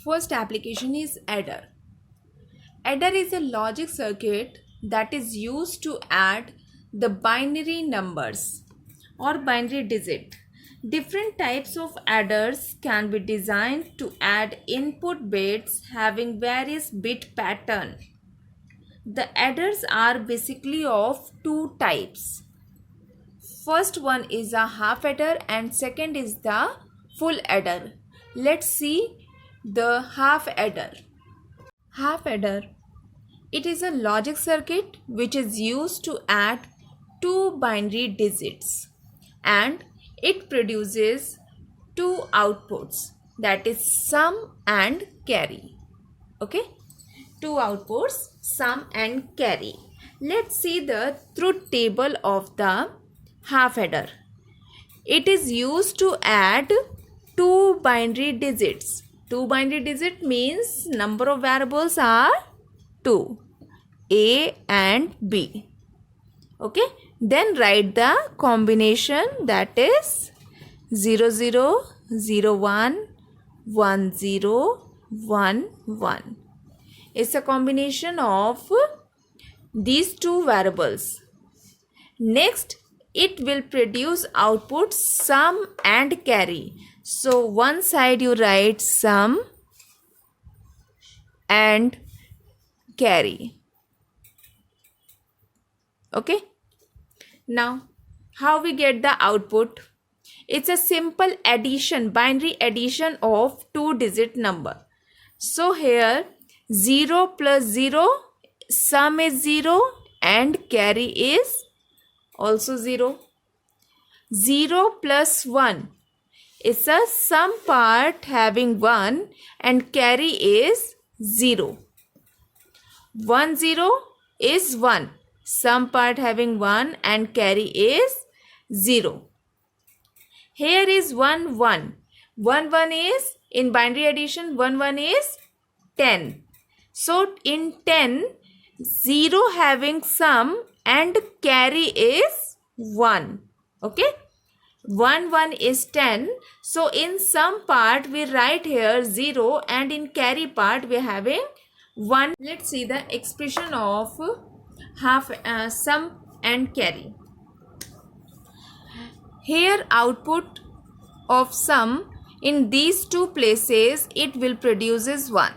First application is adder. Adder is a logic circuit that is used to add the binary numbers or binary digit. Different types of adders can be designed to add input bits having various bit pattern. The adders are basically of two types. First one is a half adder and second is the full adder. Let's see the half adder. Half adder. It is a logic circuit which is used to add two binary digits and it produces two outputs, that is sum and carry. Okay, two outputs, sum and carry. Let's see the truth table of the half adder. It is used to add two binary digits. Two binary digit means number of variables are 2, A and B. Okay, then write the combination, that is 0 0 0 1 1 0 1 1. It's a combination of these two variables. Next, it will produce output sum and carry. So one side you write sum and carry. Okay, now how we get the output? It's a simple addition, binary addition of two digit number. So here 0 plus 0, sum is 0 and carry is also 0. 0 plus 1, it's a sum part having 1 and carry is 0. 1 0 is 1, sum part having 1 and carry is 0. Here is 1 1. 1 1 is, in binary addition 1 1 is 10. So in 10, 0 having sum and carry is 1. Okay, 1 1 is 10. So in sum part we write here 0 and in carry part we are having 1. Let's see the expression of half sum and carry. Here output of sum, in these two places it will produces 1.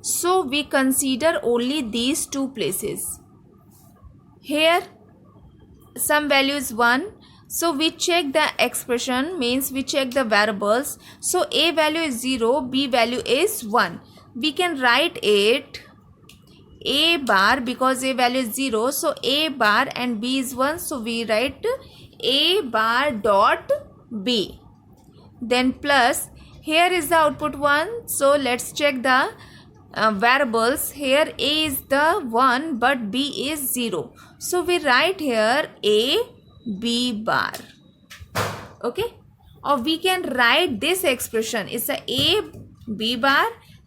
So we consider only these two places. Here some value is 1. So we check the expression, means we check the variables. So A value is 0, B value is 1. We can write it A bar because A value is 0. So A bar and B is 1. So we write A bar dot B. Then plus, here is the output 1. So let's check the variables. Here A is the 1 but B is 0. So we write here A B bar. Okay, or we can write this expression, it's a B bar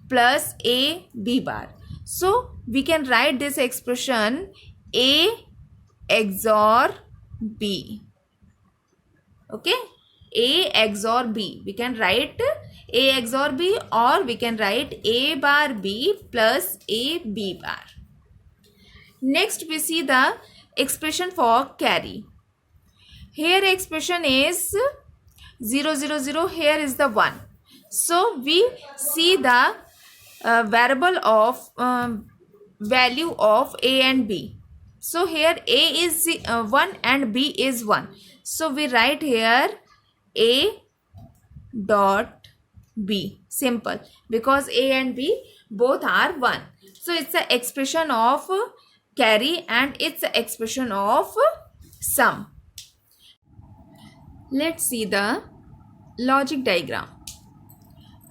plus A B bar. So we can write this expression A XOR B. Okay, A XOR B. We can write A XOR B or we can write A bar B plus A B bar. Next we see the expression for carry. Here expression is 0 0 0. Here is the 1. So we see the variable of value of A and B. So here A is 1 and B is 1. So we write here A dot B. Simple, because A and B both are 1. So it's the expression of carry and it's the expression of sum. Let's see the logic diagram.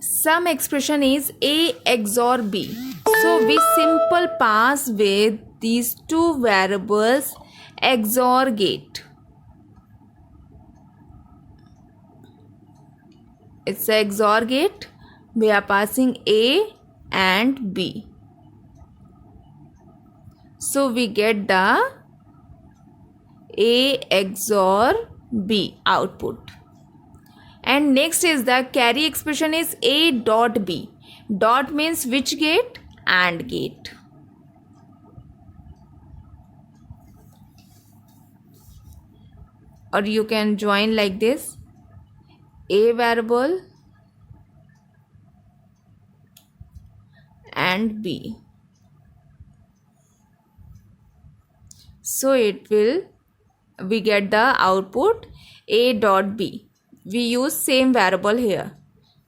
Sum expression is A XOR B. So we simple pass with these two variables XOR gate. It's a XOR gate. We are passing A and B. So we get the A XOR B output. And next is the carry expression is A dot B. Dot means which gate? AND gate. Or you can join like this, A variable and B. So we get the output A dot B. We use same variable here.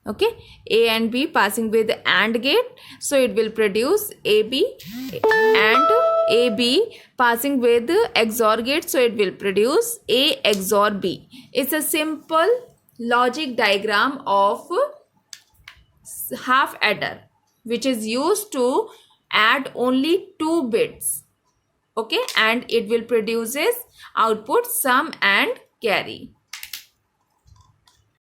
Okay, A and B passing with the AND gate, so it will produce AB, and AB passing with the XOR gate, so it will produce A XOR B. It's a simple logic diagram of half adder, which is used to add only 2 bits. Okay, and it will produces output sum and carry.